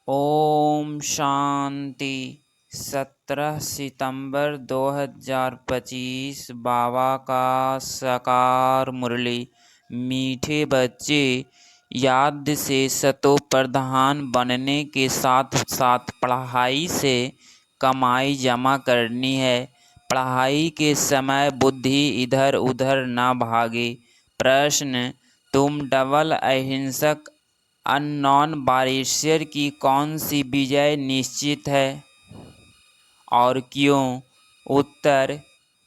ओम शांति। 17 सितंबर 2025 बाबा का साकार मुरली। मीठे बच्चे, याद से सतो प्रधान बनने के साथ साथ पढ़ाई से कमाई जमा करनी है। पढ़ाई के समय बुद्धि इधर उधर न भागे। प्रश्न: तुम डबल अहिंसक अननोन वारियर की कौन सी विजय निश्चित है और क्यों? उत्तर: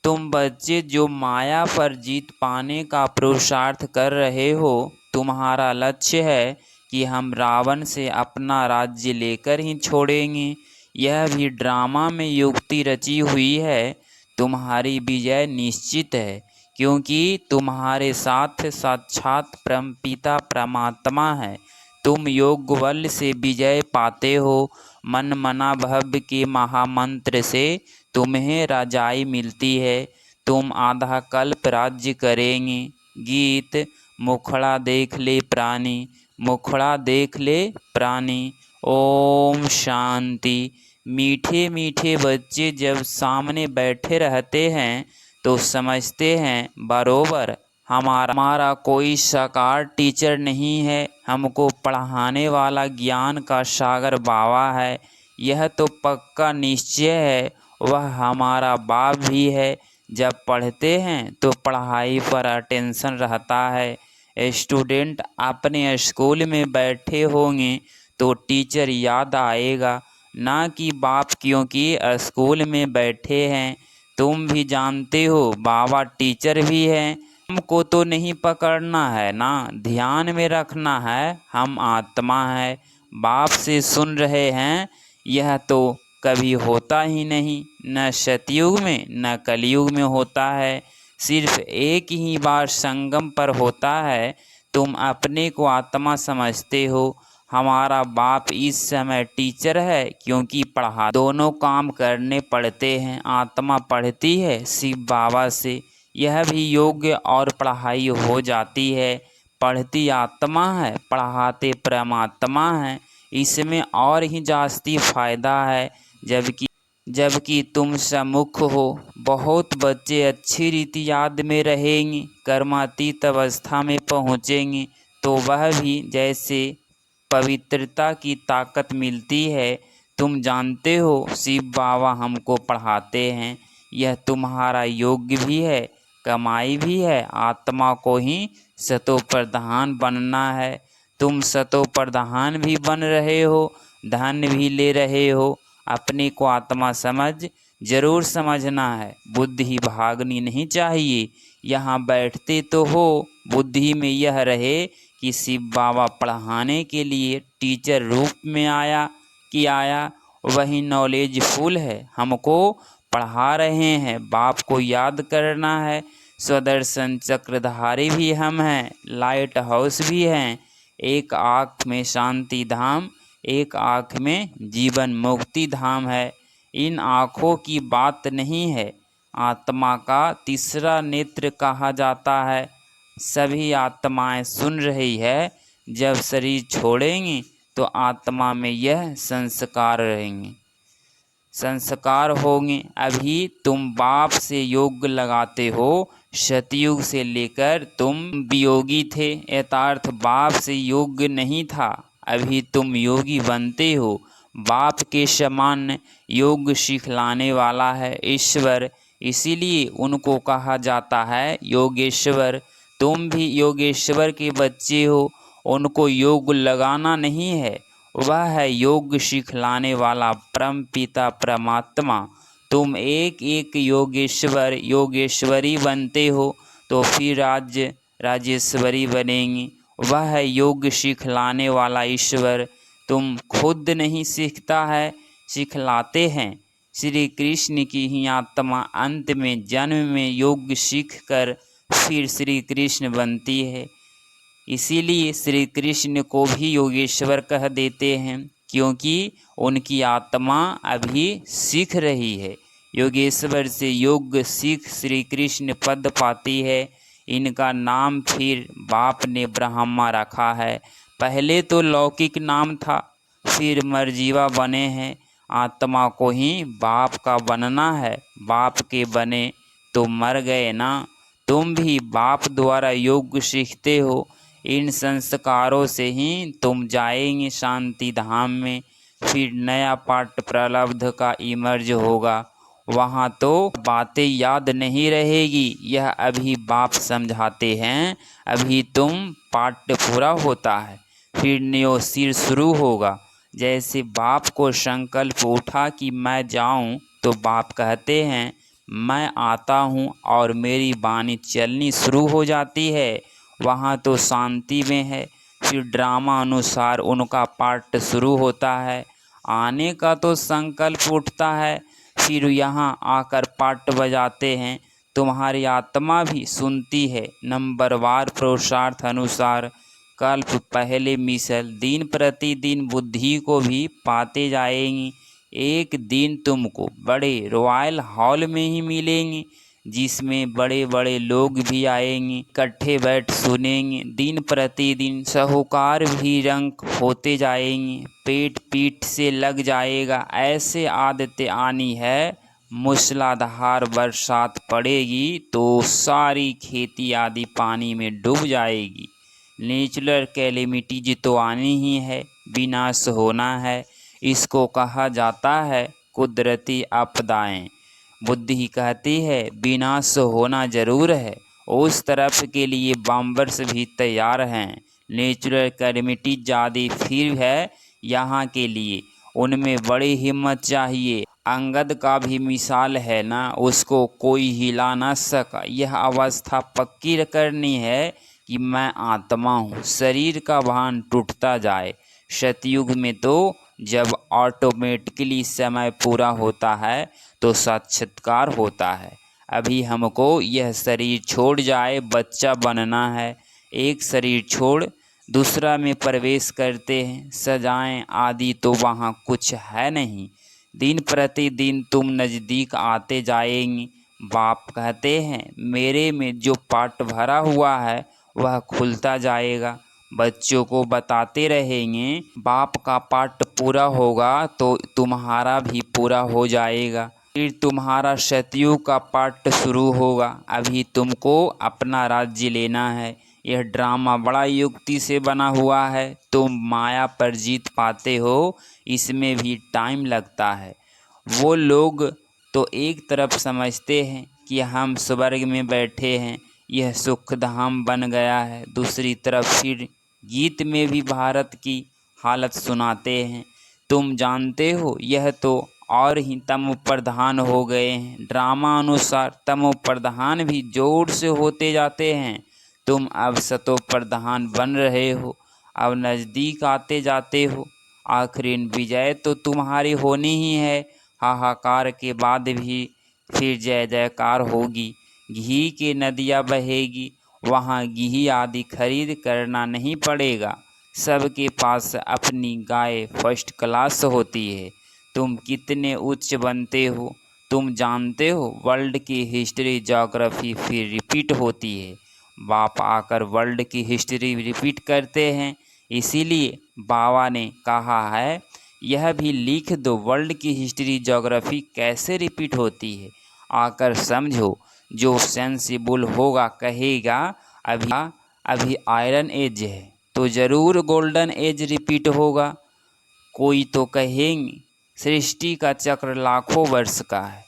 तुम बच्चे जो माया पर जीत पाने का पुरुषार्थ कर रहे हो, तुम्हारा लक्ष्य है कि हम रावण से अपना राज्य लेकर ही छोड़ेंगे। यह भी ड्रामा में युक्ति रची हुई है। तुम्हारी विजय निश्चित है क्योंकि तुम्हारे साथ साक्षात परमपिता परमात्मा है। तुम योग बल से विजय पाते हो। मन मना भव के महामंत्र से तुम्हें राजाई मिलती है। तुम आधा कल्प राज्य करेंगे। गीत: मुखड़ा देख ले प्राणी, मुखड़ा देख ले प्राणी। ओम शांति। मीठे मीठे बच्चे जब सामने बैठे रहते हैं तो समझते हैं बरोबर हमारा कोई साकार टीचर नहीं है, हमको पढ़ाने वाला ज्ञान का सागर बाबा है। यह तो पक्का निश्चय है वह हमारा बाप भी है। जब पढ़ते हैं तो पढ़ाई पर अटेंशन रहता है। स्टूडेंट अपने स्कूल में बैठे होंगे तो टीचर याद आएगा, ना कि बाप, क्योंकि स्कूल में बैठे हैं। तुम भी जानते हो बाबा टीचर भी हैं। हमको तो नहीं पकड़ना है ना, ध्यान में रखना है हम आत्मा है। बाप से सुन रहे हैं, यह तो कभी होता ही नहीं, न सतयुग में न कलयुग में होता है। सिर्फ एक ही बार संगम पर होता है। तुम अपने को आत्मा समझते हो, हमारा बाप इस समय टीचर है क्योंकि पढ़ा दोनों काम करने पड़ते हैं। आत्मा पढ़ती है शिव बाबा से, यह भी योग्य और पढ़ाई हो जाती है। पढ़ती आत्मा है, पढ़ाते परमात्मा है, इसमें और ही जास्ती फायदा है। जबकि तुम सम्मुख हो। बहुत बच्चे अच्छी रीति याद में रहेंगे, कर्मातीत अवस्था में पहुँचेंगे तो वह भी जैसे पवित्रता की ताकत मिलती है। तुम जानते हो शिव बाबा हमको पढ़ाते हैं, यह तुम्हारा योग्य भी है, कमाई भी है। आत्मा को ही सतो प्रधान बनना है। तुम सतो प्रधान भी बन रहे हो, धन भी ले रहे हो। अपने को आत्मा समझ जरूर समझना है, बुद्धि भागनी नहीं चाहिए। यहाँ बैठते तो हो, बुद्धि में यह रहे कि शिव बाबा पढ़ाने के लिए टीचर रूप में आया वही नॉलेजफुल है, हमको पढ़ा रहे हैं। बाप को याद करना है। स्वदर्शन चक्रधारी भी हम हैं, लाइट हाउस भी हैं। एक आँख में शांति धाम, एक आँख में जीवन मुक्ति धाम है। इन आँखों की बात नहीं है, आत्मा का तीसरा नेत्र कहा जाता है। सभी आत्माएं सुन रही है। जब शरीर छोड़ेंगी तो आत्मा में यह संस्कार रहेंगे, संस्कार होंगे। अभी तुम बाप से योग लगाते हो, सतयुग से लेकर तुम वियोगी थे। यथार्थ बाप से योग नहीं था, अभी तुम योगी बनते हो। बाप के समान योग सिखलाने वाला है ईश्वर, इसीलिए उनको कहा जाता है योगेश्वर। तुम भी योगेश्वर के बच्चे हो, उनको योग लगाना नहीं है, वह है योग सिखलाने वाला परम पिता परमात्मा। तुम एक एक योगेश्वर योगेश्वरी बनते हो तो फिर राजेश्वरी बनेंगी। वह है योग सिखलाने वाला ईश्वर। तुम खुद नहीं सीखता है, सिखलाते हैं। श्री कृष्ण की ही आत्मा अंत में जन्म में योग सीख कर फिर श्री कृष्ण बनती है। इसीलिए श्री कृष्ण को भी योगेश्वर कह देते हैं, क्योंकि उनकी आत्मा अभी सीख रही है। योगेश्वर से योग सीख श्री कृष्ण पद पाती है। इनका नाम फिर बाप ने ब्रह्मा रखा है। पहले तो लौकिक नाम था, फिर मरजीवा बने हैं। आत्मा को ही बाप का बनना है। बाप के बने तो मर गए ना। तुम भी बाप द्वारा योग सीखते हो। इन संस्कारों से ही तुम जाएंगे शांति धाम में। फिर नया पाठ प्रलब्ध का इमर्ज होगा। वहाँ तो बातें याद नहीं रहेगी। यह अभी बाप समझाते हैं। अभी तुम पाठ पूरा होता है, फिर न्यो सिर शुरू होगा। जैसे बाप को संकल्प उठा कि मैं जाऊं, तो बाप कहते हैं मैं आता हूं और मेरी वाणी चलनी शुरू हो जाती है। वहाँ तो शांति में है। फिर ड्रामा अनुसार उनका पाठ शुरू होता है। आने का तो संकल्प उठता है, फिर यहाँ आकर पाठ बजाते हैं। तुम्हारी आत्मा भी सुनती है। नंबरवार पुरुषार्थ अनुसार कल्प पहले मिसल दिन प्रतिदिन बुद्धि को भी पाते जाएंगी। एक दिन तुमको बड़े रॉयल हॉल में ही मिलेंगे, जिसमें बड़े बड़े लोग भी आएंगे, इकट्ठे बैठ सुनेंगे। दिन प्रतिदिन साहूकार भी रंग होते जाएंगे। पेट पीठ से लग जाएगा। ऐसे आदतें आनी है। मूसलाधार बरसात पड़ेगी तो सारी खेती आदि पानी में डूब जाएगी। नेचुरल कैलेमिटीज तो आनी ही है। विनाश होना है। इसको कहा जाता है कुदरती आपदाएं। बुद्धि कहती है विनाश होना जरूर है। उस तरफ के लिए बॉम्बर्स भी तैयार हैं। नेचुरल कैलेमिटीज आदि फिर है यहाँ के लिए। उनमें बड़ी हिम्मत चाहिए। अंगद का भी मिसाल है ना, उसको कोई हिला न सका। यह अवस्था पक्की करनी है कि मैं आत्मा हूँ। शरीर का भान टूटता जाए। सतयुग में तो जब ऑटोमेटिकली समय पूरा होता है तो साक्षात्कार होता है। अभी हमको यह शरीर छोड़ जाए बच्चा बनना है। एक शरीर छोड़ दूसरा में प्रवेश करते हैं। सजाएं आदि तो वहाँ कुछ है नहीं। दिन प्रतिदिन तुम नज़दीक आते जाएंगे। बाप कहते हैं मेरे में जो पाठ भरा हुआ है वह खुलता जाएगा। बच्चों को बताते रहेंगे। बाप का पाठ पूरा होगा तो तुम्हारा भी पूरा हो जाएगा। फिर तुम्हारा सतयुग का पाठ शुरू होगा। अभी तुमको अपना राज्य लेना है। यह ड्रामा बड़ा युक्ति से बना हुआ है। तुम माया पर जीत पाते हो, इसमें भी टाइम लगता है। वो लोग तो एक तरफ समझते हैं कि हम स्वर्ग में बैठे हैं, यह सुखधाम बन गया है। दूसरी तरफ फिर गीत में भी भारत की हालत सुनाते हैं। तुम जानते हो यह तो और ही तमो प्रधान हो गए हैं। ड्रामा अनुसार तमो प्रधान भी जोर से होते जाते हैं। तुम अब सतो प्रधान बन रहे हो। अब नज़दीक आते जाते हो। आखिरी विजय तो तुम्हारी होनी ही है। हाहाकार के बाद भी फिर जय जयकार होगी। घी की नदियाँ बहेगी। वहाँ घी आदि खरीद करना नहीं पड़ेगा। सबके पास अपनी गाय फर्स्ट क्लास होती है। तुम कितने उच्च बनते हो तुम जानते हो। वर्ल्ड की हिस्ट्री ज्योग्राफी फिर रिपीट होती है। बाप आकर वर्ल्ड की हिस्ट्री रिपीट करते हैं। इसीलिए बाबा ने कहा है यह भी लिख दो वर्ल्ड की हिस्ट्री ज्योग्राफी कैसे रिपीट होती है। आकर समझो। जो सेंसिबल होगा कहेगा अभी आयरन एज है तो ज़रूर गोल्डन एज रिपीट होगा। कोई तो कहेंगे सृष्टि का चक्र लाखों वर्ष का है,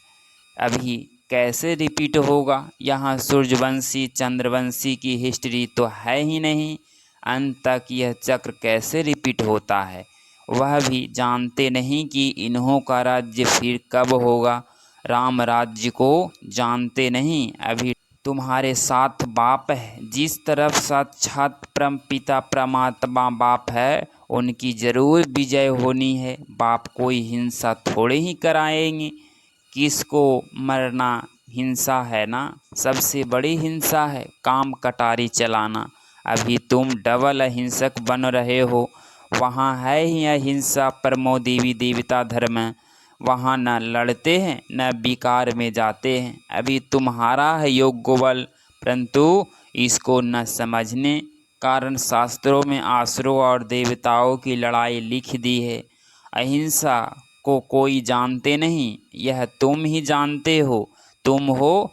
अभी कैसे रिपीट होगा। यहाँ सूर्यवंशी चंद्रवंशी की हिस्ट्री तो है ही नहीं। अंत तक यह चक्र कैसे रिपीट होता है वह भी जानते नहीं कि इन्हों का राज्य फिर कब होगा। राम राज्य को जानते नहीं। अभी तुम्हारे साथ बाप है। जिस तरफ साक्षात परम पिता परमात्मा बाप है उनकी जरूर विजय होनी है। बाप कोई हिंसा थोड़े ही कराएंगे। किसको मरना हिंसा है ना। सबसे बड़ी हिंसा है काम कटारी चलाना। अभी तुम डबल अहिंसक बन रहे हो। वहाँ है ही अहिंसा परमो देवी देवता धर्म। वहाँ न लड़ते हैं न विकार में जाते हैं। अभी तुम्हारा है योग्य बल, परंतु इसको न समझने कारण शास्त्रों में आसुरों और देवताओं की लड़ाई लिख दी है। अहिंसा को कोई जानते नहीं, यह तुम ही जानते हो। तुम हो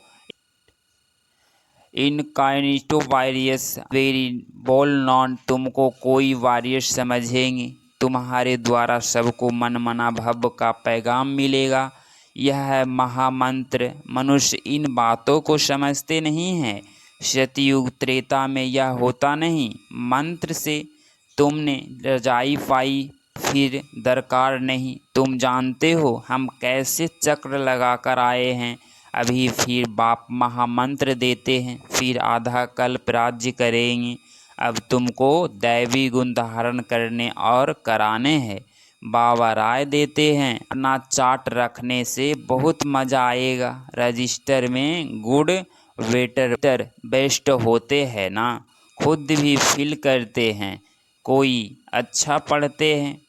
इनकॉग्निटो वॉरियर्स, वेरी बोल नॉन, तुमको कोई वॉरियर समझेंगे। तुम्हारे द्वारा सबको मन मना भव का पैगाम मिलेगा। यह है महामंत्र। मनुष्य इन बातों को समझते नहीं है। सतयुग त्रेता में यह होता नहीं। मंत्र से तुमने रजाई पाई, फिर दरकार नहीं। तुम जानते हो हम कैसे चक्र लगा कर आए हैं। अभी फिर बाप महामंत्र देते हैं, फिर आधा कल्प राज्य करेंगे। अब तुमको दैवी गुण धारण करने और कराने हैं। बाबा राय देते हैं, अपना चार्ट रखने से बहुत मज़ा आएगा। रजिस्टर में गुड वेटर बेस्ट होते हैं ना, खुद भी फील करते हैं। कोई अच्छा पढ़ते हैं,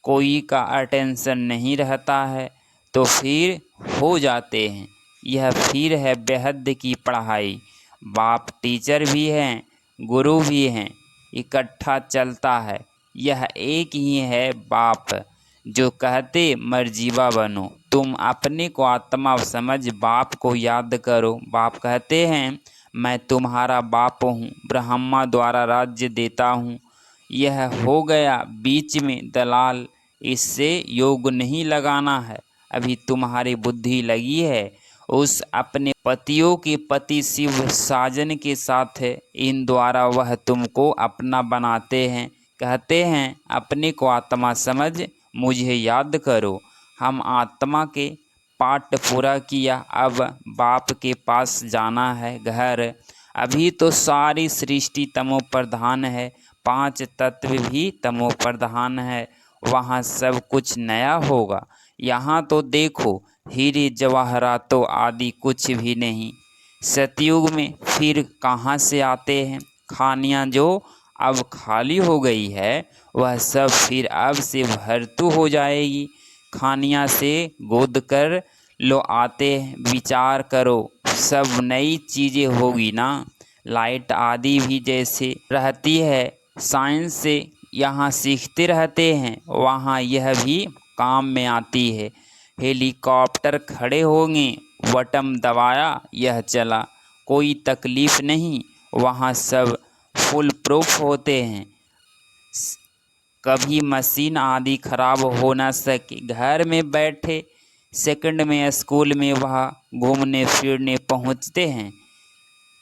कोई का अटेंशन नहीं रहता है, तो फिर हो जाते हैं। यह फिर है बेहद की पढ़ाई। बाप टीचर भी हैं, गुरु भी हैं, इकट्ठा चलता है। यह एक ही है बाप, जो कहते मर्जीवा बनो। तुम अपने को आत्मा समझ बाप को याद करो। बाप कहते हैं मैं तुम्हारा बाप हूँ, ब्रह्मा द्वारा राज्य देता हूँ। यह हो गया बीच में दलाल, इससे योग नहीं लगाना है। अभी तुम्हारी बुद्धि लगी है उस अपने पतियों के पति शिव साजन के साथ है। इन द्वारा वह तुमको अपना बनाते हैं। कहते हैं अपने को आत्मा समझ मुझे याद करो। हम आत्मा के पाठ पूरा किया, अब बाप के पास जाना है घर। अभी तो सारी सृष्टि तमो प्रधान है, 5 तत्व भी तमो प्रधान है। वहाँ सब कुछ नया होगा। यहाँ तो देखो हीरे जवाहरातों आदि कुछ भी नहीं। सतयुग में फिर कहाँ से आते हैं। खानियाँ जो अब खाली हो गई है वह सब फिर अब से भरतू हो जाएगी। खानियाँ से गोद कर लो आते हैं, विचार करो सब नई चीज़ें होगी ना। लाइट आदि भी जैसे रहती है, साइंस से यहाँ सीखते रहते हैं, वहाँ यह भी काम में आती है। हेलीकॉप्टर खड़े होंगे, बटन दबाया यह चला, कोई तकलीफ़ नहीं। वहाँ सब फुल प्रूफ होते हैं, कभी मशीन आदि खराब हो न सके। घर में बैठे सेकंड में स्कूल में वहाँ घूमने फिरने पहुँचते हैं।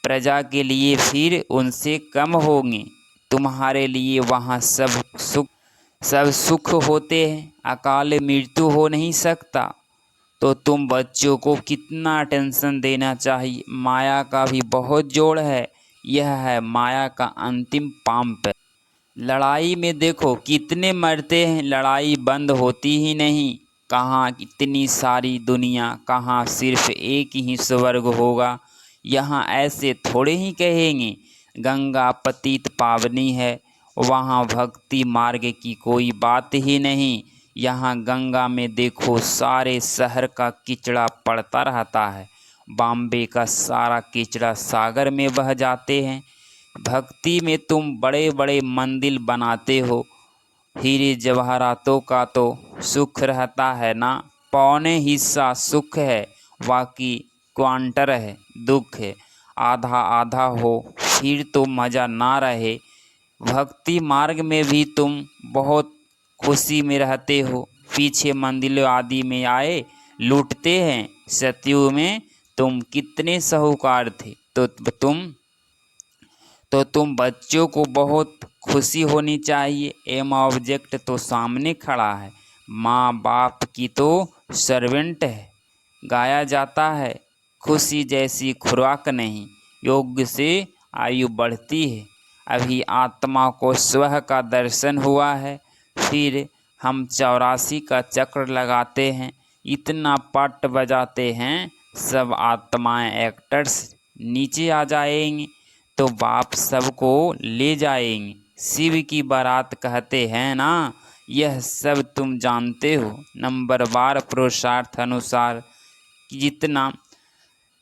प्रजा के लिए फिर उनसे कम होंगे। तुम्हारे लिए वहाँ सब सुख होते हैं। अकाल मृत्यु हो नहीं सकता, तो तुम बच्चों को कितना टेंशन देना चाहिए। माया का भी बहुत जोड़ है। यह है माया का अंतिम पंप। लड़ाई में देखो कितने मरते हैं, लड़ाई बंद होती ही नहीं। कहाँ इतनी सारी दुनिया, कहाँ सिर्फ एक ही स्वर्ग होगा। यहाँ ऐसे थोड़े ही कहेंगे गंगा पतित पावनी है, वहाँ भक्ति मार्ग की कोई बात ही नहीं। यहाँ गंगा में देखो सारे शहर का कीचड़ा पड़ता रहता है। बॉम्बे का सारा कीचड़ा सागर में बह जाते हैं। भक्ति में तुम बड़े बड़े मंदिर बनाते हो, हीरे जवाहरातों का तो सुख रहता है ना। पौने हिस्सा सुख है, बाकी क्वांटर है दुख है। आधा आधा हो फिर तो मज़ा ना रहे। भक्ति मार्ग में भी तुम बहुत खुशी में रहते हो। पीछे मंदिरों आदि में आए लूटते हैं। सतयुग में तुम कितने साहूकार थे, तो तुम बच्चों को बहुत खुशी होनी चाहिए। एम ऑब्जेक्ट तो सामने खड़ा है, माँ बाप की तो सर्वेंट है। गाया जाता है खुशी जैसी खुराक नहीं, योग से आयु बढ़ती है। अभी आत्मा को स्व का दर्शन हुआ है, फिर हम 84 का चक्र लगाते हैं, इतना पट बजाते हैं सब आत्माएं एक्टर्स नीचे आ जाएंगे, तो बाप सबको ले जाएंगे। शिव की बारात कहते हैं ना, यह सब तुम जानते हो। नंबर बार पुरुषार्थ अनुसार जितना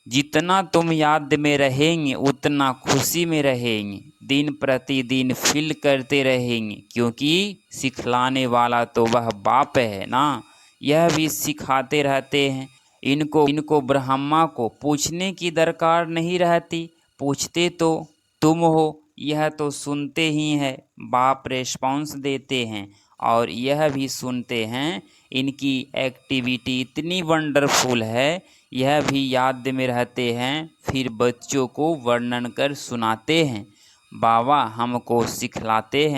जितना तुम याद में रहेंगे उतना खुशी में रहेंगे, दिन प्रतिदिन फील करते रहेंगे, क्योंकि सिखलाने वाला तो वह बाप है ना। यह भी सिखाते रहते हैं। इनको ब्रह्मा को पूछने की दरकार नहीं रहती, पूछते तो तुम हो, यह तो सुनते ही है। बाप रेस्पॉन्स देते हैं और यह भी सुनते हैं। इनकी एक्टिविटी इतनी वंडरफुल है, यह भी याद में रहते हैं, फिर बच्चों को वर्णन कर सुनाते हैं। बाबा हमको सिखाते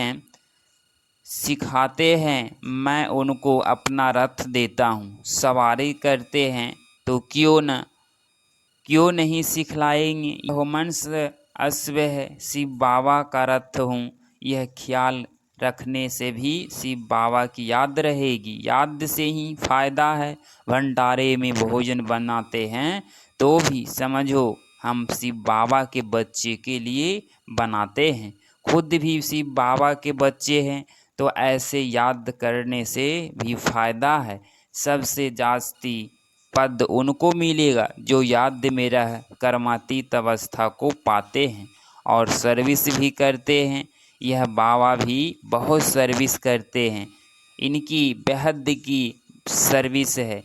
हैं, मैं उनको अपना रथ देता हूँ, सवारी करते हैं, तो क्यों नहीं सिखलाएंगे। ह्यूमन्स अश्व है, शिव बाबा का रथ हूँ। यह ख्याल रखने से भी शिव बाबा की याद रहेगी, याद से ही फायदा है। भंडारे में भोजन बनाते हैं तो भी समझो हम शिव बाबा के बच्चे के लिए बनाते हैं, खुद भी शिव बाबा के बच्चे हैं, तो ऐसे याद करने से भी फायदा है। सबसे जास्ती पद उनको मिलेगा जो याद में रह कर्मातीत अवस्था को पाते हैं और सर्विस भी करते हैं। यह बाबा भी बहुत सर्विस करते हैं, इनकी बेहद की सर्विस है।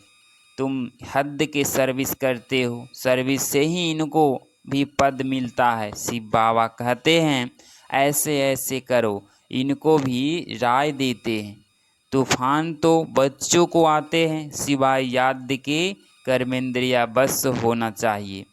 तुम हद के सर्विस करते हो, सर्विस से ही इनको भी पद मिलता है। शिव बाबा कहते हैं ऐसे ऐसे करो, इनको भी राय देते हैं। तूफान तो बच्चों को आते हैं, सिवाय याद के कर्मेंद्रिया बस होना चाहिए।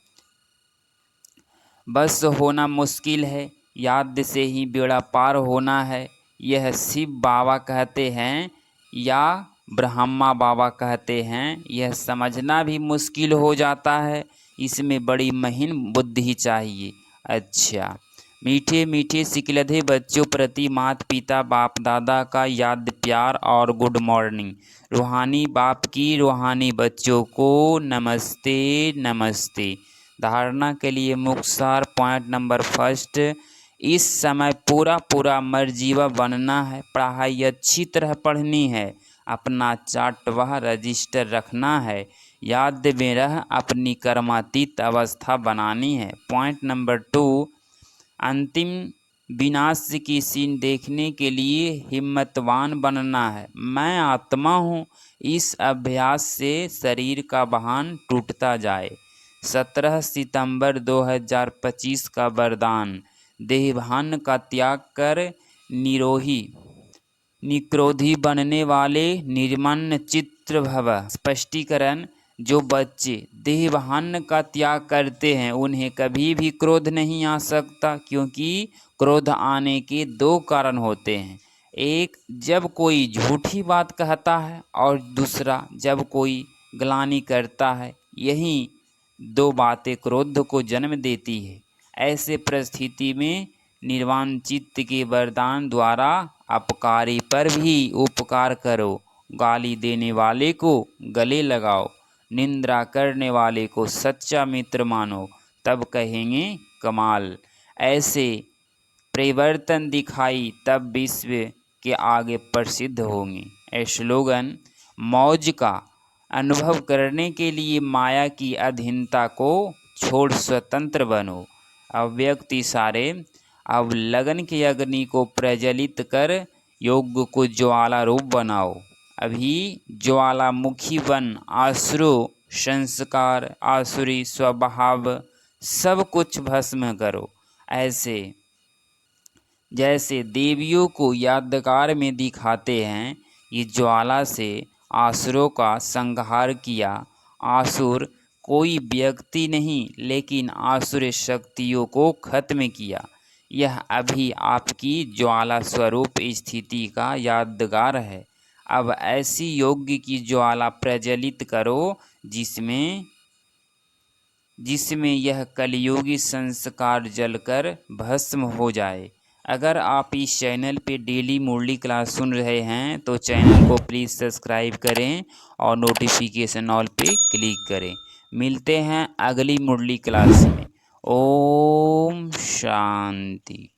बस होना मुश्किल है, याद से ही बेड़ा पार होना है। यह शिव बाबा कहते हैं या ब्रह्मा बाबा कहते हैं, यह समझना भी मुश्किल हो जाता है, इसमें बड़ी महीन बुद्धि चाहिए। अच्छा, मीठे मीठे सिकलधे बच्चों प्रति माता पिता बाप दादा का याद प्यार और गुड मॉर्निंग। रूहानी बाप की रूहानी बच्चों को नमस्ते नमस्ते। धारणा के लिए मुख्य सार पॉइंट नंबर फर्स्ट, इस समय पूरा मर्जीवा बनना है, पढ़ाई अच्छी तरह पढ़नी है, अपना चार्ट व रजिस्टर रखना है, याद में रह अपनी कर्मातीत अवस्था बनानी है। पॉइंट नंबर 2, अंतिम विनाश की सीन देखने के लिए हिम्मतवान बनना है। मैं आत्मा हूँ, इस अभ्यास से शरीर का बहान टूटता जाए। 17 सितंबर 2025 का वरदान, देहभान का त्याग कर निक्रोधी बनने वाले निर्मल चित्र भव। स्पष्टीकरण, जो बच्चे देहभान का त्याग करते हैं उन्हें कभी भी क्रोध नहीं आ सकता, क्योंकि क्रोध आने के 2 कारण होते हैं। एक, जब कोई झूठी बात कहता है, और दूसरा जब कोई ग्लानि करता है। यही 2 बातें क्रोध को जन्म देती है। ऐसे परिस्थिति में निर्वाण चित्त के वरदान द्वारा अपकारी पर भी उपकार करो, गाली देने वाले को गले लगाओ, निंदा करने वाले को सच्चा मित्र मानो, तब कहेंगे कमाल। ऐसे परिवर्तन दिखाई तब विश्व के आगे प्रसिद्ध होंगे। स्लोगन, मौज का अनुभव करने के लिए माया की अधीनता को छोड़ स्वतंत्र बनो। अव्यक्त इशारे, अब लगन के अग्नि को प्रज्वलित कर योग को ज्वाला रूप बनाओ। अभी ज्वालामुखी बन आसुरो संस्कार आसुरी स्वभाव सब कुछ भस्म करो। ऐसे जैसे देवियों को यादगार में दिखाते हैं, ये ज्वाला से आसुरों का संहार किया। आसुर कोई व्यक्ति नहीं, लेकिन आसुर शक्तियों को खत्म किया। यह अभी आपकी ज्वाला स्वरूप स्थिति का यादगार है। अब ऐसी योग्य की ज्वाला प्रज्वलित करो जिसमें यह कलियुगी संस्कार जलकर भस्म हो जाए। अगर आप इस चैनल पे डेली मुरली क्लास सुन रहे हैं तो चैनल को प्लीज़ सब्सक्राइब करें और नोटिफिकेशन ऑल पे क्लिक करें। मिलते हैं अगली मुरली क्लास में। ओम शांति।